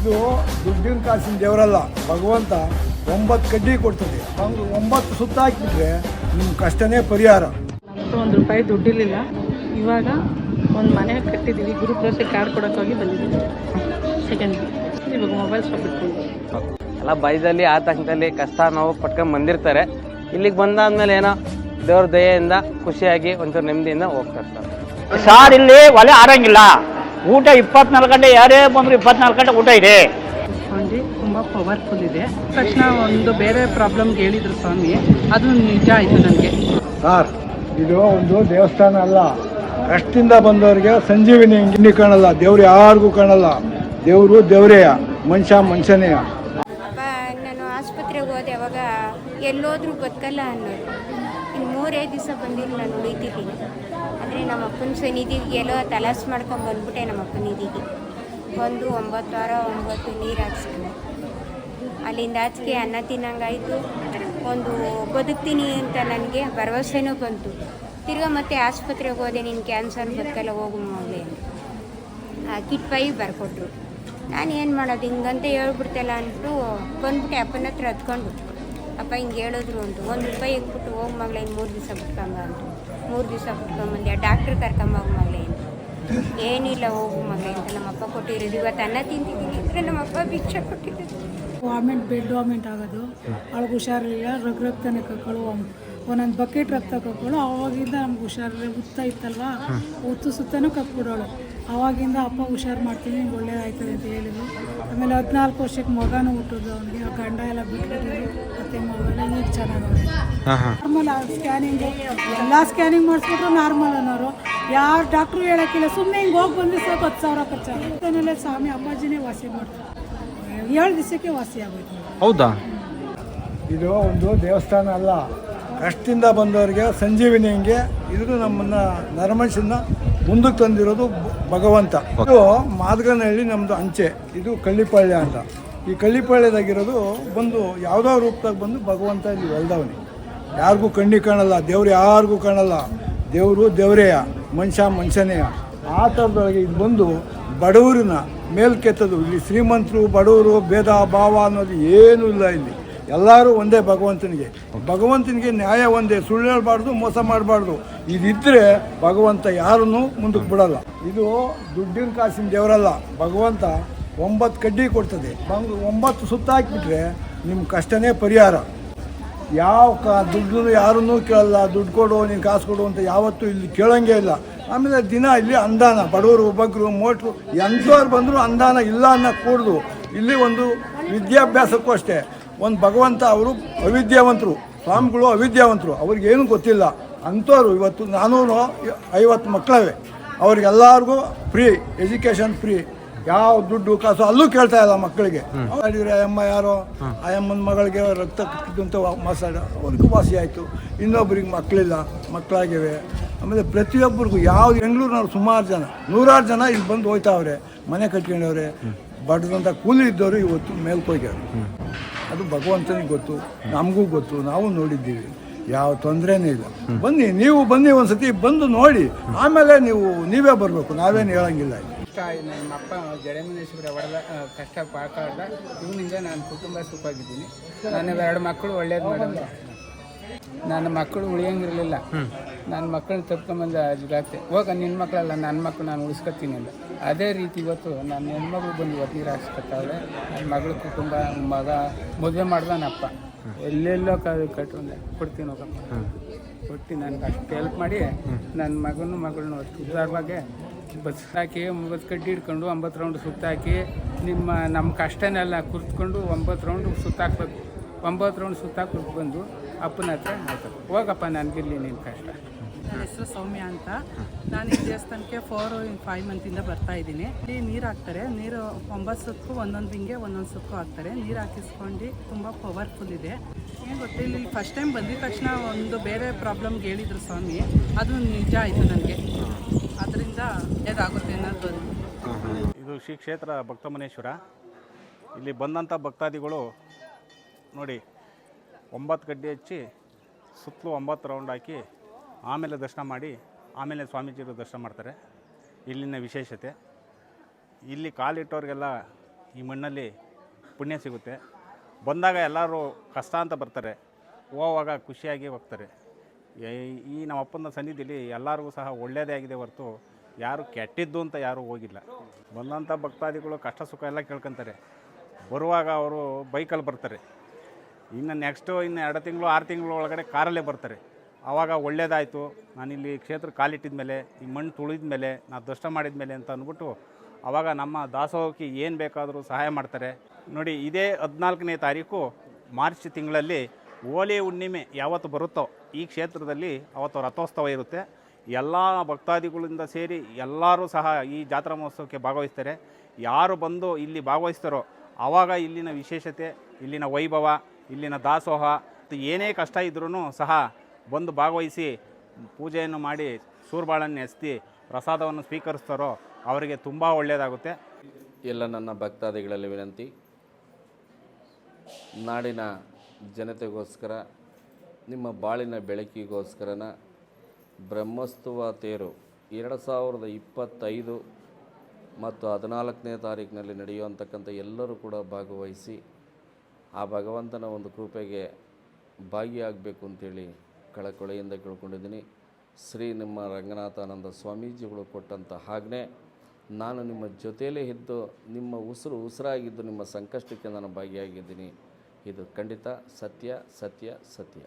ಇದು ದುಡ್ಡಿನ ಕಾಸಿನ ದೇವರಲ್ಲ, ಭಗವಂತ 9 ಕಡ್ಡಿ ಕೊಡ್ತದೆ. 9 ಸುತ್ತ ಹಾಕಿಬಿಟ್ರೆ ನಿಮ್ಮ ಕಷ್ಟನೇ ಪರಿಹಾರ. ₹1 ದುಡ್ಡಿರಲಿಲ್ಲ. ಇವಾಗ ಒಂದು ಮನೆ ಕಟ್ಟಿದ್ದೀವಿ. ಗುರುಪ್ರವೇಶ ಕಾರ್ಡ್ ಕೊಡೋಕ್ಕಾಗಿ ಬಂದಿದ್ದೀವಿ. ಸೆಕೆಂಡ್ ಇವಾಗ ಮೊಬೈಲ್ ಶಾಪ್ ಇಟ್ಕೊಂಡು ಎಲ್ಲ ಭಯದಲ್ಲಿ ಆತಂಕದಲ್ಲಿ ಕಷ್ಟ ನೋವು ಪಟ್ಕೊಂಡು ಬಂದಿರ್ತಾರೆ. ಇಲ್ಲಿಗೆ ಬಂದಾದ್ಮೇಲೆ ಏನೋ ದೇವ್ರ ದಯೆಯಿಂದ ಖುಷಿಯಾಗಿ ಒಂಚೂರು ನೆಮ್ಮದಿಯಿಂದ ಹೋಗ್ತಾರೆ ಸರ್. ಇಲ್ಲಿ ಒಲೆ ಆರಂಗಿಲ್ಲ, ಊಟ 24 ಗಂಟೆ, ಯಾರೇ ಬಂದರೂ 24 ಗಂಟೆ ಊಟ ಇದೆ. ಸ್ವಾಮಿ ತುಂಬ ಪವರ್ಫುಲ್ ಇದೆ. ತಕ್ಷಣ ಒಂದು ಬೇರೆ ಪ್ರಾಬ್ಲಮ್ಗೆ ಹೇಳಿದ್ರು ಸ್ವಾಮಿ, ಅದು ನಿಜ ಆಯಿತು ನನಗೆ. ಸರ್, ಇದು ಒಂದು ದೇವಸ್ಥಾನ ಅಲ್ಲ. ಕಷ್ಟದಿಂದ ಬಂದವರಿಗೆ ಸಂಜೀವಿನಿ ಗಿಣ್ಣಿ ಕಾಣಲ್ಲ, ದೇವ್ರು ಯಾರಿಗೂ ಕಾಣಲ್ಲ. ದೇವರು ದೇವರೇಯ, ಮನುಷ್ಯ ಮನುಷ್ಯನೇಯ. ನಾನು ಆಸ್ಪತ್ರೆಗೆ ಹೋದೆ, ಅವಾಗ ಎಲ್ಲೋದ್ರೂ ಬದುಕಲ್ಲ ಅನ್ನೋದು. ಇನ್ನು 3 ದಿವಸ ಬಂದಿಲ್ಲ, ನಾನು ಉಳಿತಿದ್ದೀನಿ. ಅಂದರೆ ನಮ್ಮ ಅಪ್ಪನ ಸನ್ನಿಧಿಗೆ ಎಲ್ಲೋ ತಲಾಸ್ ಮಾಡ್ಕೊಂಡು ಬಂದ್ಬಿಟ್ಟೆ. ನಮ್ಮ ಅಪ್ಪನ ನಿಧಿಗೆ ಒಂದು 9 ವಾರ 9 ನೀರು ಹಾಕ್ಸ್ಕೊಂಡು ಅಲ್ಲಿಂದ ಆಚೆಗೆ ಅನ್ನ ತಿನ್ನಂಗಾಯಿತು. ಒಂದು ಬದುಕ್ತೀನಿ ಅಂತ ನನಗೆ ಭರವಸೆನೂ ಬಂತು. ತಿರ್ಗಾ ಮತ್ತೆ ಆಸ್ಪತ್ರೆಗೆ ಹೋದೆ, ನೀನು ಕ್ಯಾನ್ಸರ್ ಬದುಕಲ್ಲ, ಹೋಗು ಮಗಳೇ ಅಂತ ಕಿಟ್ ಪೈ ಬರ್ಕೊಟ್ರು. ನಾನು ಏನು ಮಾಡೋದು, ಹಿಂಗಂತ ಹೇಳ್ಬಿಡ್ತಲ್ಲ ಅಂದ್ಬಿಟ್ಟು ಬಂದ್ಬಿಟ್ಟೆ ಅಪ್ಪನ ಹತ್ರ ಹತ್ಕೊಂಡು. ಅಪ್ಪ ಹಿಂಗೆ ಹೇಳಿದ್ರು ಅಂತ ₹1 ಇಟ್ಬಿಟ್ಟು ಹೋಗಿ ಮಗಳೇ 3 ದಿವಸ ಬಿಟ್ಕೊಂಬ ಅಂತ. 3 ದಿವಸ ಬಿಟ್ಕೊಂಬಂದೆ. ಡಾಕ್ಟ್ರ್ ಕರ್ಕೊಂಬೋಗಿ ಮಗಳೇ ಅಂತ. ಏನಿಲ್ಲ ಹೋಗು ಮಗಳೇ ಅಂತ ನಮ್ಮಪ್ಪ ಕೊಟ್ಟಿರೋದು. ಇವತ್ತು ಅನ್ನ ತಿಂತಿದ್ದೀನಿ ಅಂದರೆ ನಮ್ಮಪ್ಪ ಭಿಕ್ಷೆ ಕೊಟ್ಟಿರೋದು. ಬೆಡ್ ಆಗೋದು, ಅವಳಿಗೆ ಹುಷಾರಿಲ್ಲ, ರಕ್ತನೇ ಕಕ್ಕಳು, ಒಂದೊಂದು ಬಕೆಟ್ ರಕ್ತ ಕಕ್ಕಳು. ಆವಾಗಿಂದ ನಮ್ಗೆ ಹುಷಾರಿಲ್ಲ, ಉತ್ತ ಇತ್ತಲ್ವ, ಉತ್ತು ಸುತ್ತನೂ ಕಕ್ಬಿಡೋಳು. ಆವಾಗಿಂದ ಅಪ್ಪ ಹುಷಾರು ಮಾಡ್ತೀನಿ, ಒಳ್ಳೇದಾಯ್ತದೆ ಅಂತ ಹೇಳಿದ್ರು. ಆಮೇಲೆ 14 ವರ್ಷಕ್ಕೆ ಮಗನೂ ಹುಟ್ಟಿದ್ರು ಅವನಿಗೆ. ಆ ಗಂಡ ಎಲ್ಲ ಬಿಟ್ಬಿಟ್ಟಿದ್ರು, ಮತ್ತೆ ಮಗನ ಈಗ ಚೆನ್ನಾಗಿ ನಾರ್ಮಲ್. ಸ್ಕ್ಯಾನಿಂಗು ಎಲ್ಲ ಸ್ಕ್ಯಾನಿಂಗ್ ಮಾಡಿಸ್ಬಿಟ್ರು ನಾರ್ಮಲ್ ಅನ್ನೋರು. ಯಾರು ಡಾಕ್ಟ್ರು ಹೇಳೋಕ್ಕಿಲ್ಲ, ಸುಮ್ಮನೆ ಹಿಂಗೆ ಹೋಗಿ ಬಂದು ಸ್ವಲ್ಪ 10,000 ಖರ್ಚಾಗುತ್ತೆ. ಸ್ವಾಮಿ ಅಪ್ಪಾಜಿನೇ ವಾಸಿ ಮಾಡ್ತಾರೆ. 7 ದಿವಸಕ್ಕೆ ವಾಸಿ ಆಗೋಯ್ತು. ಹೌದಾ? ಇದು ಒಂದು ದೇವಸ್ಥಾನ ಅಲ್ಲ. ಕಷ್ಟದಿಂದ ಬಂದವರಿಗೆ ಸಂಜೀವಿನಿ ಹಿಂಗೆ ಇದು ನಮ್ಮನ್ನು ನರಮನುಷ್ಯನ ಮುಂದಕ್ಕೆ ತಂದಿರೋದು ಭಗವಂತ. ಇದು ಮಾದಗನಹಳ್ಳಿ ನಮ್ಮದು ಅಂಚೆ, ಇದು ಕಳ್ಳಿಪಾಳ್ಯ ಅಂತ. ಈ ಕಳ್ಳಿಪಾಳ್ಯದಾಗಿರೋದು ಬಂದು ಯಾವುದೋ ರೂಪದಾಗ ಬಂದು ಭಗವಂತ ಇಲ್ಲಿ ಹೊಲ್ದವನಿ. ಯಾರಿಗೂ ಕಣ್ಣಿಗೆ ಕಾಣಲ್ಲ, ದೇವ್ರು ಯಾರಿಗೂ ಕಾಣಲ್ಲ. ದೇವರು ದೇವರೇಯ, ಮನುಷ್ಯ ಮನುಷ್ಯನೇಯ. ಆ ಥರದೊಳಗೆ ಇದು ಬಂದು ಬಡವರನ್ನ ಮೇಲ್ಕೆತ್ತದು. ಇಲ್ಲಿ ಶ್ರೀಮಂತರು ಬಡವರು ಭೇದ ಭಾವ ಅನ್ನೋದು ಏನೂ ಇಲ್ಲ. ಇಲ್ಲಿ ಎಲ್ಲರೂ ಒಂದೇ ಭಗವಂತನಿಗೆ ನ್ಯಾಯ ಒಂದೇ. ಸುಳ್ಳು ಹೇಳ್ಬಾರ್ದು, ಮೋಸ ಮಾಡಬಾರ್ದು. ಇದಿದ್ದರೆ ಭಗವಂತ ಯಾರನ್ನೂ ಮುಂದಕ್ಕೆ ಬಿಡಲ್ಲ. ಇದು ದುಡ್ಡಿನ ಕಾಸಿನ ದೇವರಲ್ಲ, ಭಗವಂತ 9 ಕಡ್ಡಿ ಕೊಡ್ತದೆ. 9 ಸುತ್ತ ಹಾಕಿಬಿಟ್ರೆ ನಿಮ್ಮ ಕಷ್ಟನೇ ಪರಿಹಾರ. ಯಾವ ದುಡ್ಡು ಯಾರನ್ನೂ ಕೇಳಲ್ಲ. ದುಡ್ಡು ಕೊಡು, ನೀನು ಕಾಸು ಕೊಡು ಅಂತ ಯಾವತ್ತೂ ಇಲ್ಲಿ ಕೇಳೋಂಗೇ ಇಲ್ಲ. ಆಮೇಲೆ ದಿನ ಇಲ್ಲಿ ಅನುದಾನ, ಬಡವರು ಬಗ್ಗರು ಮೋಟ್ರು ಎಂಥವ್ರು ಬಂದರೂ ಅನುದಾನ ಇಲ್ಲ ಅನ್ನೋ ಕೂಡ್ದು. ಇಲ್ಲಿ ಒಂದು ವಿದ್ಯಾಭ್ಯಾಸಕ್ಕೂ ಅಷ್ಟೇ, ಒಂದು ಭಗವಂತ ಅವರು ಅವಿದ್ಯಾವಂತರು, ಸ್ವಾಮಿಗಳು ಅವಿದ್ಯಾವಂತರು, ಅವ್ರಿಗೇನು ಗೊತ್ತಿಲ್ಲ. ಅಂಥವ್ರು ಇವತ್ತು 450 ಮಕ್ಕಳವೆ, ಅವ್ರಿಗೆಲ್ಲರಿಗೂ ಫ್ರೀ ಎಜುಕೇಷನ್, ಫ್ರೀ. ಯಾವ ದುಡ್ಡು ಕಾಸು ಅಲ್ಲೂ ಕೇಳ್ತಾ ಇಲ್ಲ ಮಕ್ಕಳಿಗೆ. ಹೇಳಿದ್ರೆ ಅಮ್ಮ ಯಾರೋ ಆ ಅಮ್ಮನ ಮಗಳಿಗೆ ರಕ್ತ ಅಂತ ಮಾತಾಡ, ಅವ್ರಿಗೂ ವಾಸಿ ಆಯಿತು. ಇನ್ನೊಬ್ರಿಗೆ ಮಕ್ಕಳಿಲ್ಲ, ಮಕ್ಕಳಾಗಿವೆ. ಆಮೇಲೆ ಪ್ರತಿಯೊಬ್ಬರಿಗೂ ಯಾವ್ದು ಬೆಂಗಳೂರಿನವ್ರು ಸುಮಾರು ಜನ, 100 ಜನ ಇಲ್ಲಿ ಬಂದು ಹೋಯ್ತಾವ್ರೆ, ಮನೆ ಕಟ್ಕೊಂಡವ್ರೆ. ಬಡದಂಥ ಕೂಲಿ ಇದ್ದವರು ಇವತ್ತು ಮೇಲ್ಕೋಗ್ಯಾರ. ಅದು ಭಗವಂತನಿಗೆ ಗೊತ್ತು, ನಮಗೂ ಗೊತ್ತು, ನಾವು ನೋಡಿದ್ದೀವಿ. ಯಾವ ತೊಂದರೆನೇ ಇಲ್ಲ. ನೀವು ಬನ್ನಿ ಒಂದ್ಸತಿ ಬಂದು ನೋಡಿ, ಆಮೇಲೆ ನೀವೇ ಬರಬೇಕು, ನಾವೇನು ಹೇಳಂಗಿಲ್ಲ. ನಮ್ಮ ಅಪ್ಪ ಜಡಮನೇಶ್ವರ ಹೊಡೆದ ಕಷ್ಟ ಪಾಕಾದ ಇವನಿಂದ ನಾನು ಕುಟುಂಬ ಸುಖವಾಗಿದ್ದೀನಿ. ನನ್ನ 2 ಮಕ್ಕಳು ಒಳ್ಳೇದು ಮಾಡಿದ್ರೆ, ನನ್ನ ಮಕ್ಕಳು ಉಳಿಯಂಗಿರಲಿಲ್ಲ. ನನ್ನ ಮಕ್ಕಳನ್ನ ತಪ್ಕೊಂಬಂದು ಅಜ್ಗಾಗ್ತೆ, ಹೋಗ ನಿನ್ನ ಮಕ್ಕಳಲ್ಲ, ನನ್ನ ಮಕ್ಕಳು ನಾನು ಉಳಿಸ್ಕೊತೀನಿ ಅಂತ. ಅದೇ ರೀತಿ ಇವತ್ತು ನನ್ನ ಹೆಣ್ಮಗಳು ಬಂದು ಇವತ್ತು ನೀರು ಹಾಕ್ಸ್ಕೊತಾಳೆ. ನನ್ನ ಮಗಳ ಕುಟುಂಬ, ಮಗ ಮದುವೆ ಮಾಡ್ದನಪ್ಪ, ಎಲ್ಲೆಲ್ಲೋ ಕಟ್ಕೊಂಡೆ ಕೊಡ್ತೀನಿ ಹೋಗಪ್ಪ, ಕೊಟ್ಟು ನನಗೆ ಅಷ್ಟು ಹೆಲ್ಪ್ ಮಾಡಿ ನನ್ನ ಮಗಳನ್ನ ಅಷ್ಟು ಉದ್ದಾರವಾಗಿ ಬಸ್ ಹಾಕಿ 9 ಕಡ್ಡಿ ಹಿಡ್ಕೊಂಡು 9 ರೌಂಡ್ ಸುತ್ತಾಕಿ ನಮ್ಮ ಕಷ್ಟನೆಲ್ಲ ಕುರ್ತ್ಕೊಂಡು 9 ರೌಂಡ್ ಸುತ್ತಾಕ್ಬೇಕು. 9 ರೌಂಡ್ ಸುತ್ತಾಕ್ಬಿಟ್ಟು ಬಂದು ಅಪ್ಪನ ಹತ್ರ ಆಯ್ತು, ಹೋಗಪ್ಪ ನನಗಿರಲಿ ನಿನ್ನ ಕಷ್ಟ. ನನ್ನ ಹೆಸರು ಸೌಮ್ಯ ಅಂತ. ನಾನು ಈ ದೇವಸ್ಥಾನಕ್ಕೆ 4-5 ಮಂತಿಂದ ಬರ್ತಾ ಇದ್ದೀನಿ. ಇಲ್ಲಿ ನೀರು ಹಾಕ್ತಾರೆ. ನೀರು 9 ಸುತ್ತಕ್ಕೂ ಒಂದೊಂದು ಹಿಂಗೆ ಒಂದೊಂದು ಸುತ್ತಕ್ಕೂ ಹಾಕ್ತಾರೆ. ನೀರು ಹಾಕಿಸ್ಕೊಂಡು ತುಂಬ ಪವರ್ಫುಲ್ ಇದೆ. ಏನು ಗೊತ್ತಿಲ್ಲ, ಇಲ್ಲಿ ಫಸ್ಟ್ ಟೈಮ್ ಬಂದಿದ ತಕ್ಷಣ ಒಂದು ಬೇರೆ ಪ್ರಾಬ್ಲಮ್ಗೆ ಹೇಳಿದ್ರು ಸ್ವಾಮಿ, ಅದು ನಿಜ ಆಯಿತು ನನಗೆ. ಅದರಿಂದ ಏದಾಗುತ್ತೆ ಅನ್ನೋದು. ಇದು ಶ್ರೀ ಕ್ಷೇತ್ರ ಭಕ್ತಮನೇಶ್ವರ. ಇಲ್ಲಿ ಬಂದಂಥ ಭಕ್ತಾದಿಗಳು ನೋಡಿ 9 ಕಡ್ಡಿ ಹಚ್ಚಿ ಸುತ್ತಲೂ 9 ರೌಂಡ್ ಹಾಕಿ ಆಮೇಲೆ ದರ್ಶನ ಮಾಡಿ ಆಮೇಲೆ ಸ್ವಾಮೀಜಿಯವರು ದರ್ಶನ ಮಾಡ್ತಾರೆ. ಇಲ್ಲಿನ ವಿಶೇಷತೆ. ಇಲ್ಲಿ ಕಾಲಿಟ್ಟವ್ರಿಗೆಲ್ಲ ಈ ಮಣ್ಣಲ್ಲಿ ಪುಣ್ಯ ಸಿಗುತ್ತೆ. ಬಂದಾಗ ಎಲ್ಲರೂ ಕಷ್ಟ ಅಂತ ಬರ್ತಾರೆ, ಹೋಗುವಾಗ ಖುಷಿಯಾಗಿ ಹೋಗ್ತಾರೆ. ಈ ನಮ್ಮ ಅಪ್ಪನ ಸನ್ನಿಧಿಲಿ ಎಲ್ಲರಿಗೂ ಸಹ ಒಳ್ಳೆಯದೇ ಆಗಿದೆ ಹೊರತು ಯಾರು ಕೆಟ್ಟಿದ್ದು ಅಂತ ಯಾರೂ ಹೋಗಿಲ್ಲ. ಬಂದಂಥ ಭಕ್ತಾದಿಗಳು ಕಷ್ಟ ಸುಖ ಎಲ್ಲ ಕೇಳ್ಕೊತಾರೆ. ಬರುವಾಗ ಅವರು ಬೈಕಲ್ಲಿ ಬರ್ತಾರೆ, ಇನ್ನು ನೆಕ್ಸ್ಟು ಇನ್ನು 2 ತಿಂಗಳು 6 ತಿಂಗಳು ಒಳಗಡೆ ಕಾರಲ್ಲೇ ಬರ್ತಾರೆ. ಆವಾಗ ಒಳ್ಳೇದಾಯಿತು, ನಾನಿಲ್ಲಿ ಕ್ಷೇತ್ರ ಕಾಲಿಟ್ಟಿದ ಮೇಲೆ, ಈ ಮಣ್ಣು ತುಳಿದ ಮೇಲೆ, ನಾನು ದರ್ಶನ ಮಾಡಿದ ಮೇಲೆ ಅಂತ ಅಂದ್ಬಿಟ್ಟು ಆವಾಗ ನಮ್ಮ ದಾಸೋಹಕ್ಕೆ ಏನು ಬೇಕಾದರೂ ಸಹಾಯ ಮಾಡ್ತಾರೆ. ನೋಡಿ, ಇದೇ 14ನೇ ತಾರೀಕು ಮಾರ್ಚ್ ತಿಂಗಳಲ್ಲಿ ಹೋಳಿ ಹುಣ್ಣಿಮೆ ಯಾವತ್ತು ಬರುತ್ತೋ ಈ ಕ್ಷೇತ್ರದಲ್ಲಿ ಅವತ್ತು ರಥೋತ್ಸವ ಇರುತ್ತೆ. ಎಲ್ಲ ಭಕ್ತಾದಿಗಳಿಂದ ಸೇರಿ ಎಲ್ಲರೂ ಸಹ ಈ ಜಾತ್ರಾ ಮಹೋತ್ಸವಕ್ಕೆ ಭಾಗವಹಿಸ್ತಾರೆ. ಯಾರು ಬಂದು ಇಲ್ಲಿ ಭಾಗವಹಿಸ್ತಾರೋ ಆವಾಗ ಇಲ್ಲಿನ ವಿಶೇಷತೆ, ಇಲ್ಲಿನ ವೈಭವ, ಇಲ್ಲಿನ ದಾಸೋಹ ಏನೇ ಕಷ್ಟ ಇದ್ರೂ ಸಹ ಬಂದು ಭಾಗವಹಿಸಿ ಪೂಜೆಯನ್ನು ಮಾಡಿ ಸೂರ್ಬಾಳನ್ನು ಎಸ್ತಿ ಪ್ರಸಾದವನ್ನು ಸ್ವೀಕರಿಸ್ತಾರೋ ಅವರಿಗೆ ತುಂಬ ಒಳ್ಳೆಯದಾಗುತ್ತೆ. ಎಲ್ಲ ನನ್ನ ಭಕ್ತಾದಿಗಳಲ್ಲಿ ವಿನಂತಿ, ನಾಡಿನ ಜನತೆಗೋಸ್ಕರ, ನಿಮ್ಮ ಬಾಳಿನ ಬೆಳಕಿಗೋಸ್ಕರನ ಬ್ರಹ್ಮೋತ್ಸವ ತೇರು 2025 ಮತ್ತು 14ನೇ ತಾರೀಕಿನಲ್ಲಿ ನಡೆಯುವಂತಕ್ಕಂಥ ಎಲ್ಲರೂ ಕೂಡ ಭಾಗವಹಿಸಿ ಆ ಭಗವಂತನ ಒಂದು ಕೃಪೆಗೆ ಭಾಗಿಯಾಗಬೇಕು ಅಂತೇಳಿ ಕಳಕಳಿಯಿಂದ ಕೇಳ್ಕೊಂಡಿದ್ದೀನಿ. ಶ್ರೀ ನಿಮ್ಮ ರಂಗನಾಥಾನಂದ ಸ್ವಾಮೀಜಿಗಳು ಕೊಟ್ಟಂಥ ಆಜ್ಞೆ, ನಾನು ನಿಮ್ಮ ಜೊತೆಯಲ್ಲೇ ಇದ್ದು ನಿಮ್ಮ ಉಸಿರಾಗಿದ್ದು ನಿಮ್ಮ ಸಂಕಷ್ಟಕ್ಕೆ ನಾನು ಭಾಗಿಯಾಗಿದ್ದೀನಿ. ಇದು ಖಂಡಿತ ಸತ್ಯ ಸತ್ಯ ಸತ್ಯ.